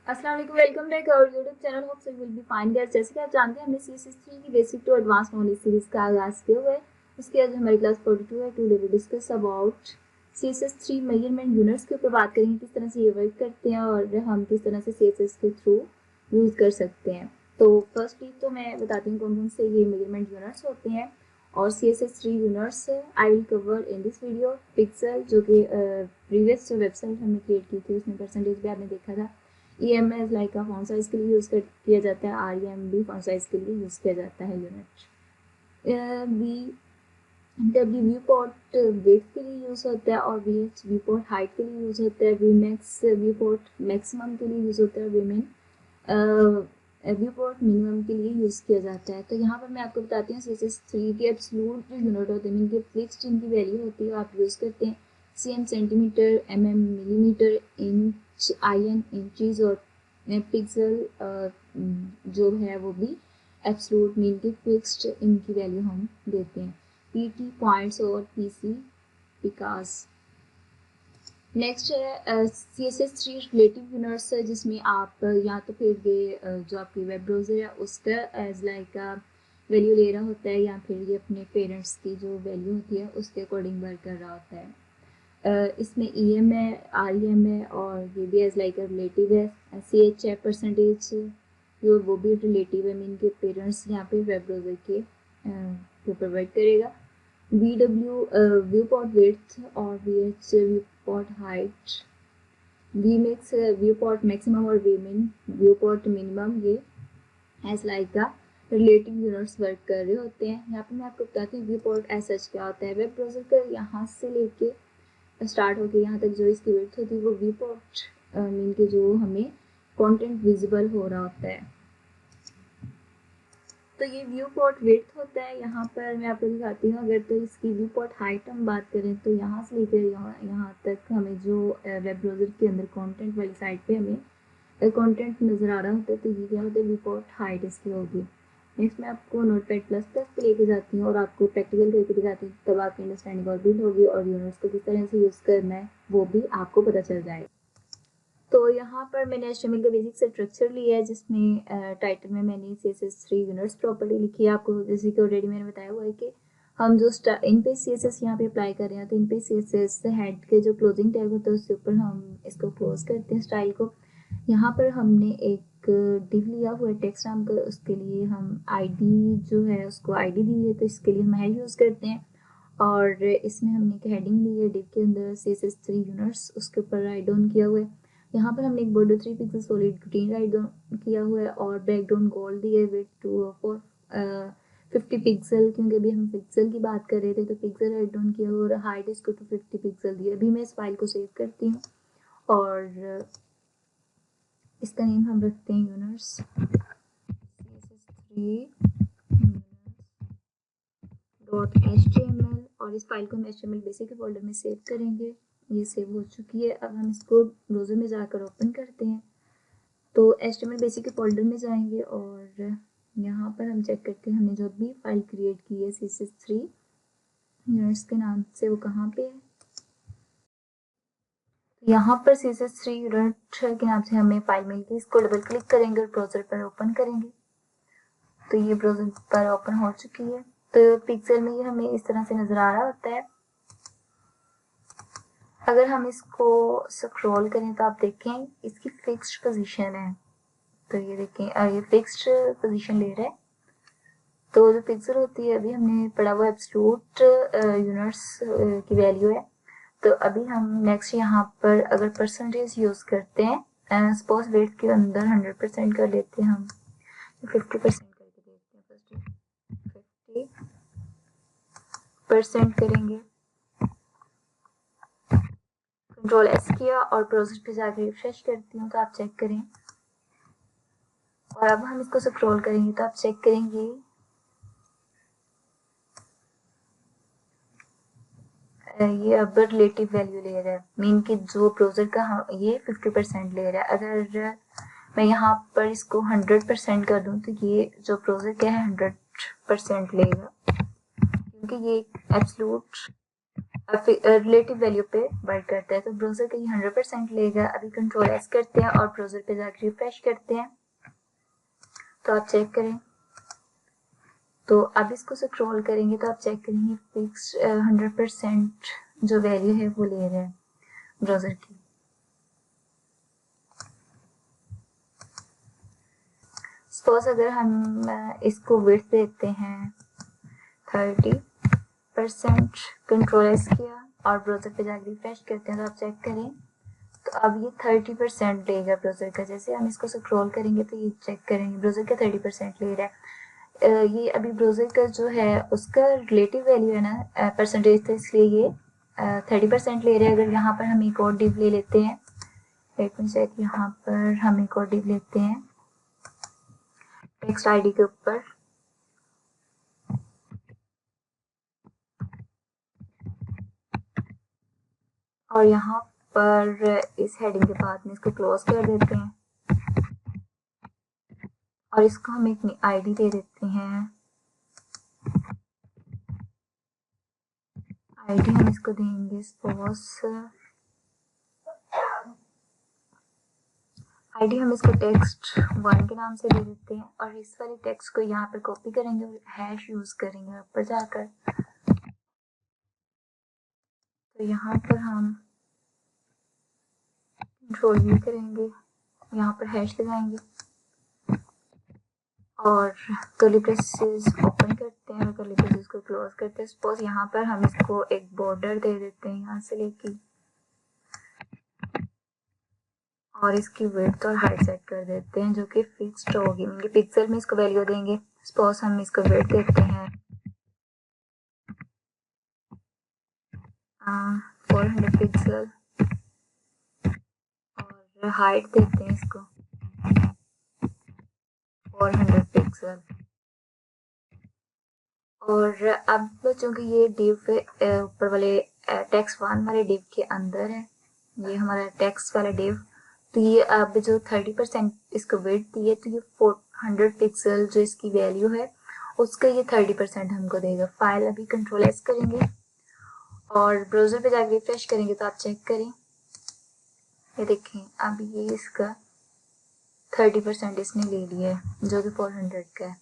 अस्सलाम वालेकुम, welcome back our YouTube channel. Hope so you will be fine guys. जैसे कि आप जानते हैं हमने CSS3 की basic to advance knowledge series का आगाज़ किया हुआ है। उसके आज हमारी क्लास 42 है। Today we discuss about CSS3 measurement units के ऊपर बात करेंगे, किस तरह से ये वर्क करते हैं और हम किस तरह से CSS के थ्रू यूज़ कर सकते हैं। तो फर्स्टली तो मैं बताती हूँ कौन कौन से ये मेजरमेंट यूनिट्स होते हैं और CSS3 units I will cover in this video. Pixel जो कि प्रीवियस जो वेबसाइट हमने क्रिएट की थी उसमें परसेंटेज भी आपने देखा था। EMS लाइक का फॉन्ट साइज के लिए यूज़ किया जाता है। REM भी फॉन्ट साइज के लिए यूज़ किया जाता है unit. W view port width के लिए यूज़ होता है और VH व्यू पोर्ट हाइट के लिए यूज़ होता है। Vmax व्यू पोर्ट मैक्सिमम के लिए यूज़ होता है। Vmin व्यू पोर्ट मिनिमम के लिए यूज़ किया जाता है। तो यहाँ पर मैं आपको बताती हूँ CSS3 के एब्सोल्यूट जो यूनिट होते हैं इनकी फिक्स्ड इनकी वैल्यू होती है, आप यूज़ करते हैं cm centimetre, mm millimetre, inch, IN inches और पिक्सल जो है वो भी एब्सोल्यूट मीन की फिक्स्ड इनकी वैल्यू हम देते हैं। PT पॉइंट्स और PC पिकास। नेक्स्ट है CSS3 रिलेटिव यूनिट्स है, जिसमें आप या तो फिर ये जो आपकी वेब ब्राउज़र है उसका एज लाइक वैल्यू ले रहा होता है या फिर ये अपने पेरेंट्स की जो वैल्यू होती है उसके अकॉर्डिंग वर्क कर रहा होता है। इसमें EM है, REM है और ये भी एज लाइक रिलेटिव है। CH है परसेंटेज, जो वो भी रिलेटिव है, मीन के पेरेंट्स यहाँ पे वेब ब्राउज़र के ऊपर वर्क करेगा। VW व्यू पोर्ट विड्थ और VH view port height. Vmax view port maximum और Vmin व्यू पोर्ट मिनिमम, ये एज लाइक का रिलेटिव यूनिट्स वर्क कर रहे होते हैं। यहाँ पे मैं आपको बताती हूँ व्यू पोर्ट एज सच क्या होता है। वेब ब्राउज़र का यहाँ से लेके स्टार्ट होके यहाँ तक जो इसकी विड्थ होती है वो व्यू पोर्ट मीन के जो हमें कंटेंट विजिबल हो रहा होता है। तो ये व्यू पोर्ट विड्थ होता है। यहाँ पर मैं आपको दिखाती हूँ। अगर तो इसकी व्यू पोर्ट हाइट हम बात करें तो यहाँ से लेकर यहाँ तक हमें जो वेब ब्राउज़र के अंदर कंटेंट वाली साइड पे हमें कंटेंट नज़र आ रहा होता है, तो ये क्या होता है व्यू पोर्ट हाइट इसकी होगी। नेक्स्ट मैं आपको नोटपैड प्लस प्लस पे लेके जाती हूँ और आपको प्रैक्टिकल करके दिखाती हूँ, तब आपकी अंडरस्टैंडिंग और बिल्ड होगी और यूनिट्स को किस तरह से यूज़ करना है वो भी आपको पता चल जाएगा। तो यहाँ पर मैंने HTML का बेसिक स्ट्रक्चर लिया है, जिसमें टाइटल में मैंने CSS3 यूनिट्स प्रॉपर्टी लिखी है। आपको जैसे कि ऑलरेडी मैंने बताया हुआ है कि हम जो इन पे CSS यहाँ पे अप्लाई कर रहे हैं, तो इन पे CSS हेड के जो क्लोजिंग टैग होता है उसके ऊपर हम इसको क्लोज करते हैं स्टाइल को। यहाँ पर हमने एक डिव लिया हुआ है टेक्स्ट नाम का, उसके लिए हम ID जो है उसको ID दी है, तो इसके लिए हम हेड यूज़ करते हैं। और इसमें हमने एक हेडिंग ली है डिव के अंदर CSS3 यूनिट्स, उसके ऊपर राइट डाउन किया हुआ है। यहाँ पर हमने एक border 3 pixel solid green write down किया हुआ है और बैकग्राउंड गोल्ड दिए विद 50 पिक्सल, क्योंकि अभी हम पिक्सल की बात कर रहे थे तो पिक्सल राइट डाउन किया हुआ और हाइट इसको 50 पिक्सल दिया। अभी मैं इस फाइल को सेव करती हूँ और इसका नेम हम रखते हैं यूनिट्स CSS3.html और इस फाइल को हम HTML बेसिक के फोल्डर में सेव करेंगे। ये सेव हो चुकी है। अब हम इसको ब्राउज़र में जाकर ओपन करते हैं। तो HTML बेसिक के फोल्डर में जाएंगे और यहाँ पर हम चेक करते हैं हमने जो भी फाइल क्रिएट की है CSS3 यूनिट्स के नाम से वो कहाँ पे है। यहाँ पर CSS3 यूनिट के नाम से हमें फाइल मिल गई। इसको डबल क्लिक करेंगे और ब्राउज़र पर ओपन करेंगे, तो ये ब्राउज़र पर ओपन हो चुकी है। तो पिक्सल में ये हमें इस तरह से नज़र आ रहा होता है। अगर हम इसको स्क्रॉल करें तो आप देखें इसकी फिक्स्ड पोजीशन है, तो ये देखें ये फिक्स्ड पोजीशन ले रहा है। तो जो पिक्सल होती है अभी हमने पढ़ा हुआ एब्सोल्यूट यूनिट्स की वैल्यू है। तो अभी हम नेक्स्ट यहाँ पर अगर परसेंटेज यूज़ करते हैं, सपोज वेट के अंदर 100% कर लेते हैं हम, 50% करके देखते हैं। फर्स्ट 50% करेंगे, कंट्रोल S किया और ब्राउज़र पे जाकर रिफ्रेश करती हूँ तो आप चेक करें। और अब हम इसको स्क्रॉल करेंगे तो आप चेक करेंगे ये अब रिलेटिव वैल्यू ले रहा है, मीन कि जो ब्राउज़र का ये 50% ले रहा है। अगर मैं यहाँ पर इसको 100% कर दूँ तो ये जो ब्राउज़र क्या है 100% लेगा, क्योंकि ये एब्सोल्यूट रिलेटिव वैल्यू पे वर्क करता है। तो ब्राउजर का ये 100% लेगा। अभी कंट्रोल एस करते हैं और ब्राउजर पे जाकर रिफ्रेश करते हैं तो आप चेक करें। तो अब इसको स्क्रॉल करेंगे तो आप चेक करेंगे फिक्स 100% जो वैल्यू है वो ले रहा है ब्राउजर की। सपोज अगर हम इसको विड्थ देते हैं 30%, कंट्रोल एस किया और ब्राउजर पे जाकर रिफ्रेश करते हैं तो आप चेक करें तो अब ये 30% लेगा ब्राउजर का। जैसे हम इसको स्क्रॉल करेंगे तो ये चेक करेंगे ब्राउजर का 30% ले रहा है। ये अभी ब्राउजर का जो है उसका रिलेटिव वैल्यू है ना परसेंटेज, तो इसलिए ये 30% ले रहा है। अगर यहाँ पर हम एक और डिव ले लेते हैं, लेट मी चेक, यहाँ पर हम एक और डिव लेते हैं टेक्स्ट आईडी के ऊपर और यहाँ पर इस हेडिंग के बाद में इसको क्लोज कर देते हैं और इसको हम एक आईडी दे देते हैं। आईडी हम इसको देंगे सपोज, आईडी हम इसको टेक्स्ट 1 के नाम से दे देते हैं और इस वाले टेक्स्ट को यहाँ पर कॉपी करेंगे और हैश यूज करेंगे ऊपर जाकर। तो यहाँ पर हम कंट्रोल वी करेंगे, यहाँ पर हैश लगाएंगे और कर्ली ब्रेसेस ओपन करते हैं और कर्ली ब्रेसेस को क्लोज करते हैं। सपोज यहाँ पर हम इसको एक बॉर्डर दे देते हैं यहाँ से लेके और इसकी विड्थ और हाइट सेट कर देते हैं जो कि फिक्स्ड होगी। मतलब पिक्सल में इसको वैल्यू देंगे। सपोज हम इसको विड्थ देते हैं 400 पिक्सल और हाइट देते हैं इसको 400 पिक्सल। और अब चूंकि ये डिव ऊपर वाले टेक्स्ट 1 वाले डिव के अंदर है, ये हमारा टेक्स्ट वाला डिव, तो ये अब जो 30% इसको विड्थ दी है तो ये 400 पिक्सल जो इसकी वैल्यू है उसका ये 30% हमको देगा। फाइल अभी कंट्रोल एस करेंगे और ब्राउजर पे जाकर रिफ्रेश करेंगे तो आप चेक करें, ये देखें अब ये इसका 30% इसने ले लिया है जो कि 400 का है।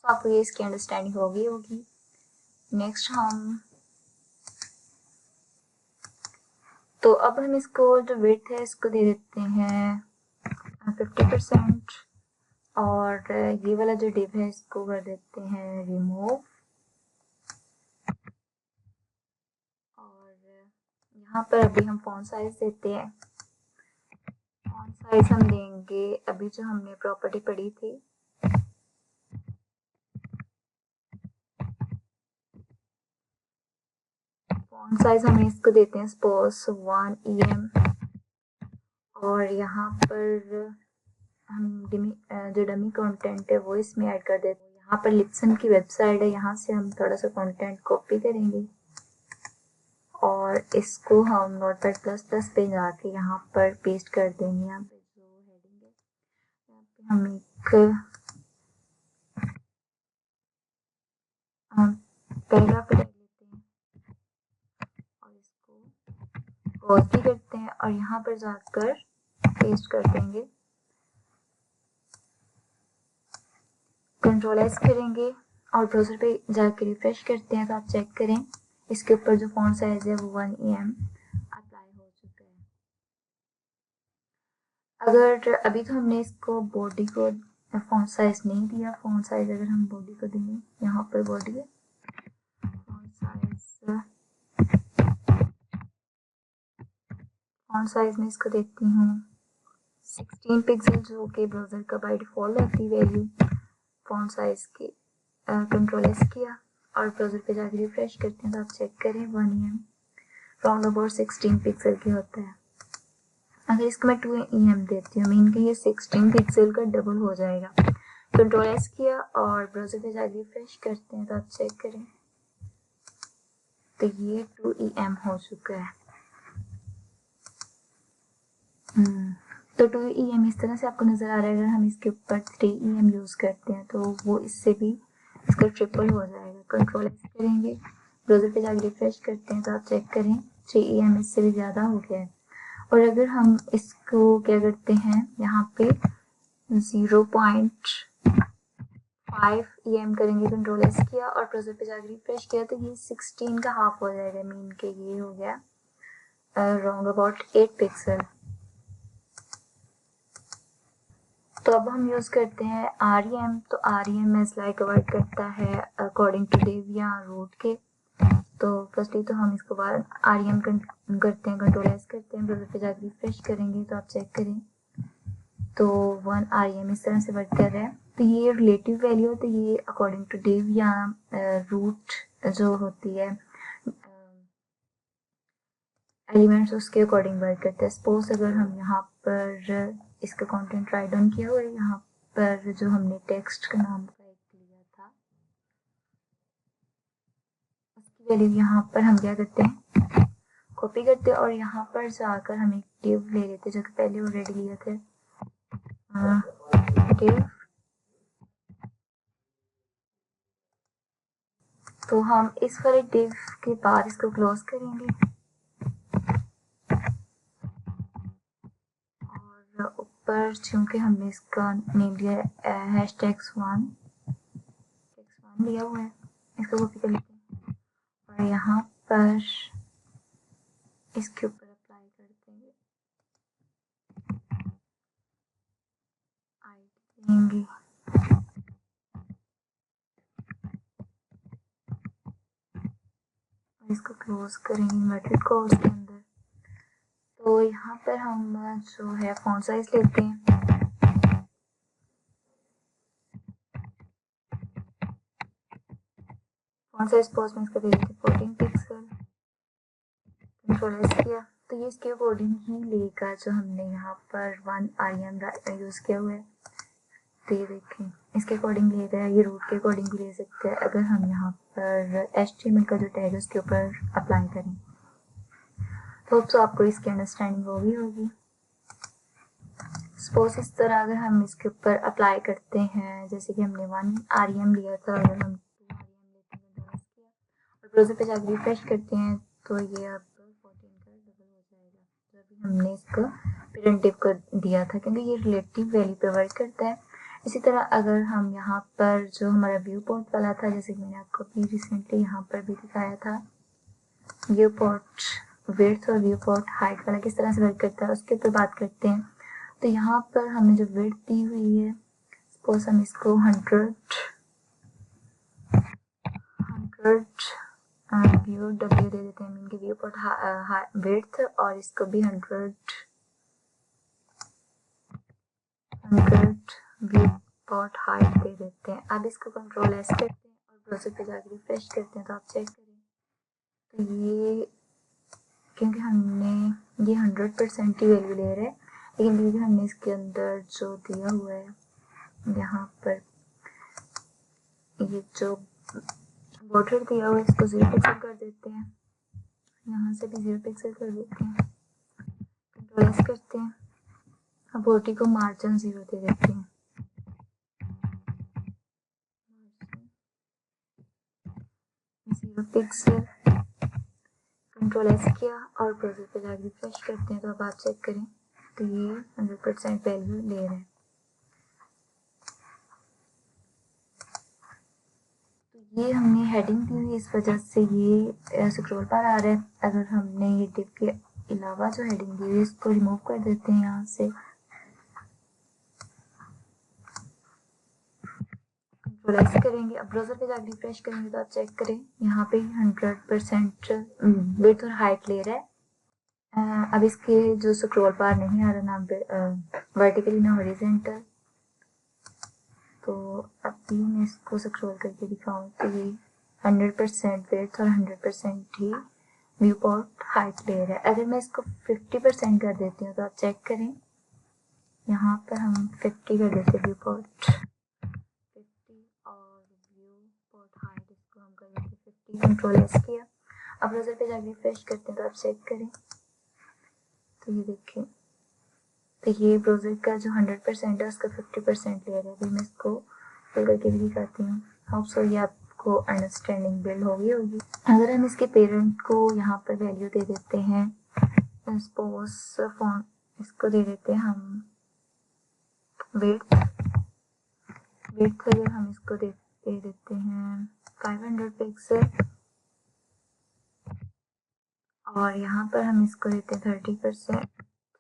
आपको ये इसकी अंडरस्टैंडिंग होगी। नेक्स्ट हम तो अब हम इसको जो विड्थ है इसको दे देते हैं 50% और ये वाला जो डिव है इसको कर देते हैं रिमूव और यहाँ पर अभी हम फॉन्ट साइज देते हैं। फॉन्ट साइज हम देंगे अभी जो हमने प्रॉपर्टी पढ़ी थी फॉन्ट साइज हम इसको देते हैं सपोज 1 EM और यहाँ पर हम जो डमी कंटेंट है वो इसमें ऐड कर देते हैं। यहाँ पर लिप्सन की वेबसाइट है, यहाँ से हम थोड़ा सा कंटेंट कॉपी करेंगे और इसको हम नोटपैड++ पे जाके यहाँ पर पेस्ट कर देंगे। यहाँ पे जो हेडिंग है यहाँ पे हम एक पैराग्राफ लिख लेते हैं और इसको पॉज भी करते हैं और यहाँ पर जाकर पेस्ट कर देंगे। कंट्रोल एस करेंगे और ब्राउजर पे जाकर रिफ्रेश करते हैं तो आप चेक करें इसके ऊपर जो फॉन्ट साइज है वो 1 EM अप्लाई हो चुका है। अगर अभी तो हमने इसको बॉडी को फॉन्ट साइज नहीं दिया, फॉन्ट साइज अगर हम बॉडी को देंगे, यहाँ पर बॉडी है फॉन्ट साइज में इसको देती हूँ 16 पिक्सल जो कि ब्राउजर का बाय डिफॉल्ट रहती वैल्यू फॉन्ट साइज की। कंट्रोल एस किया और ब्राउजर पे जाकर रिफ्रेश करते हैं तो आप चेक करें 1 EM राउंड अबाउट 16 पिक्सल की होता है। अगर इसको मैं 2 EM देती हूँ मीन कि ये 16 पिक्सल का डबल हो जाएगा। कंट्रोल एस किया और ब्राउजर पे जाकर रिफ्रेश करते हैं तो आप चेक करें तो ये 2 EM हो चुका है। तो 2 EM इस तरह से आपको नजर आ रहा है। अगर हम इसके ऊपर 3 EM यूज करते हैं तो वो इससे भी इसका ट्रिपल हो जाएगा। कंट्रोल एस करेंगे ब्राउज़र पे जाकर रिफ्रेश करते हैं तो आप चेक करें 3 EM इससे भी ज़्यादा हो गया है। और अगर हम इसको क्या करते हैं यहाँ पे 0.5 EM करेंगे, कंट्रोल एस किया और ब्राउज़र पे जाकर रिफ्रेश किया तो ये 16 का हाफ हो जाएगा, मीन के ये हो गया अराउंड अबाउट 8 पिक्सल। तो अब हम यूज़ करते हैं REM। तो REM में स्लाइड कवर्ट करता है अकॉर्डिंग टू डिव या रूट के। तो फर्स्टली तो हम इसको बाद REM करते हैं, कंट्रोल एस करते हैं, ब्राउज़र पे जाकर रिफ्रेश करेंगे तो आप चेक करें तो 1 REM इस तरह से वर्क कर रहा है। तो ये रिलेटिव वैल्यू, तो ये अकॉर्डिंग टू डिव या रूट जो होती है एलिमेंट्स उसके अकॉर्डिंग वर्क करता है। सपोज अगर हम यहाँ पर इसका कंटेंट राइट डाउन किया हुआ है, यहाँ पर जो हमने टेक्स्ट का नाम का एक लिया था उसकी वैल्यू यहाँ पर हम क्या करते हैं, कॉपी करते हैं और यहाँ पर जाकर हम एक डिव ले लेते हैं जो कि पहले ऑलरेडी लिया थे डिव। तो हम इस वाले डिव के बाद इसको क्लोज करेंगे और ऊपर चूंकि हमने इसका नेम दिया हैश टैक्स वन लिया हुआ है, इसको कॉपी कर लेते हैं और यहाँ पर इसके ऊपर अप्लाई कर देंगे, आईडी देंगे और इसको क्लोज करेंगे इन्वर्टेड कॉर्स के अंदर। तो यहाँ पर हम जो है फॉन्ट साइज लेते हैं, फॉन्ट साइज पोस्ट में इसका दे देते 14 पिक्सल, कंट्रोल एस किया तो ये इसके अकॉर्डिंग ही लेगा जो हमने यहाँ पर 1 REM यूज़ किया हुआ है। तो ये देखें इसके अकॉर्डिंग ले रहा है, ये रूट के अकॉर्डिंग भी ले सकते हैं अगर हम यहाँ पर HTML का जो टैग है उसके ऊपर अप्लाई करें। तो होप सो आपको इसकी अंडरस्टैंडिंग होगी। सपोज इस तरह अगर हम इसके ऊपर अप्लाई करते हैं, जैसे कि हमने 1 REM लिया था, अगर हम 2 REM लेते हैं और ब्राउज़र पे जाकर रिफ्रेश करते हैं तो ये अब 14 का डबल हो जाएगा जब हमने इसको प्रिंटिव कर दिया था, क्योंकि ये रिलेटिव वैल्यू पे वर्क करता है। इसी तरह अगर हम यहाँ पर जो हमारा व्यू पोर्ट वाला था, जैसे कि मैंने आपको अभी रिसेंटली यहाँ पर भी दिखाया था, व्यू पोर्ट विड्थ और व्यू पोर्ट हाइट वाला किस तरह से वर्क करता है उसके ऊपर बात करते हैं। तो यहाँ पर हमने जो विड्थ दी हुई है, सपोज हम इसको 100 व्यू डब्ल्यू दे देते हैं, मीन के व्यू पोर्ट विड्थ और इसको भी 100 व्यू पोर्ट हाइट दे देते हैं। अब इसको कंट्रोल एस करते हैं और ब्राउज़र पे जाकर रिफ्रेश करते हैं तो आप चेक करें तो ये, क्योंकि हमने ये 100% की वैल्यू ले रहे हैं, लेकिन क्योंकि हमने इसके अंदर जो दिया हुआ है यहाँ पर ये जो बॉर्डर दिया हुआ है इसको 0 पिक्सल कर देते हैं, यहाँ से भी 0 पिक्सल कर देते हैं, कंट्रोल एस करते हैं, अब बॉडी को मार्जिन 0 दे देते हैं, 0 पिक्सल, कंट्रोल एस किया और ब्राउज़र पे जाकर रिफ्रेश करते हैं तो अब आप चेक करें तो ये 100% वैल्यू ले रहे हैं। तो ये हमने हेडिंग दी हुई, इस वजह से ये स्क्रॉल बार आ रहा है। अगर हमने ये डिव के अलावा जो हेडिंग दी हुई है इसको रिमूव कर देते हैं यहाँ से, कंट्रोल एस करेंगे, अब ब्राउज़र पे जाकर रिफ्रेश करेंगे तो आप चेक करें यहाँ पे 100% विड्थ और हाइट ले रहा है। अब इसके जो स्क्रॉल बार नहीं आ रहा ना वर्टिकली ना हॉरिजॉन्टल, तो अभी मैं इसको स्क्रॉल करके दिखाऊँ तो ये 100% विड्थ और 100% ही व्यू पोर्ट हाइट ले रहा है। अगर मैं इसको 50% कर देती हूँ तो आप चेक करें, यहाँ पर हम 50 कर देते हैं व्यू पोर्ट 50 और व्यू पोर्ट हाइट इसको हम कर देते 50, कंट्रोल एस किया, अब ब्राउज़र पे जाकर रिफ्रेश करते हैं तो आप चेक करें तो ये देखें तो ये ब्राउज़र का जो 100% है उसका 50% ले रहा है। अभी मैं इसको फुल करके भी दिखाती हूँ, होप सो ये आपको आपको अंडरस्टैंडिंग बिल्ड होगी। अगर हम इसके पेरेंट को यहाँ पर वैल्यू दे देते हैं, सपोज फॉन्ट इसको दे देते हैं हम विड्थ अगर हम इसको दे देते हैं 500 पिक्सल और यहाँ पर हम इसको देते हैं 30%,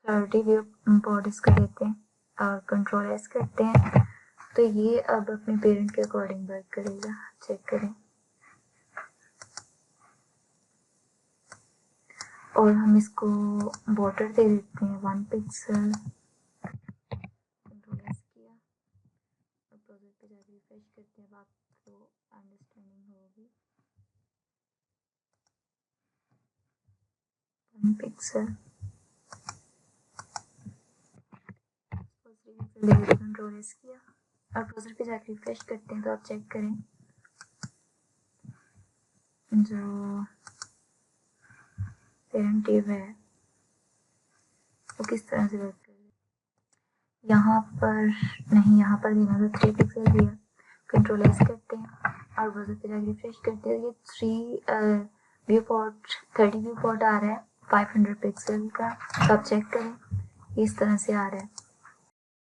30 व्यू इम्पोर्ट इसको देते हैं और कंट्रोल एस करते हैं, तो ये अब अपने पेरेंट के अकॉर्डिंग वर्क करेगा। चेक करें। और हम इसको बॉर्डर दे देते हैं 1 पिक्सल, कंट्रोल एस किया और प्रोजेक्ट पे जाकर रिफ्रेश करते हैं, अब आपको अंडरस्टैंडिंग होगी। 1 पिक्सल कंट्रोल एस किया और ब्राउज़र पे जाकर रिफ्रेश करते हैं, तो आप चेक करें जो पेरेंट टेब है वो किस तरह से वर्क कर रही है। यहाँ पर नहीं, यहाँ पर देना था 3 पिक्सल दिया, कंट्रोल एस करते हैं और ब्राउज़र पे जाकर रिफ्रेश करते हैं। ये 30 व्यू पोर्ट आ रहा है 500 पिक्सल का, तो आप चेक करें इस तरह से आ रहा है।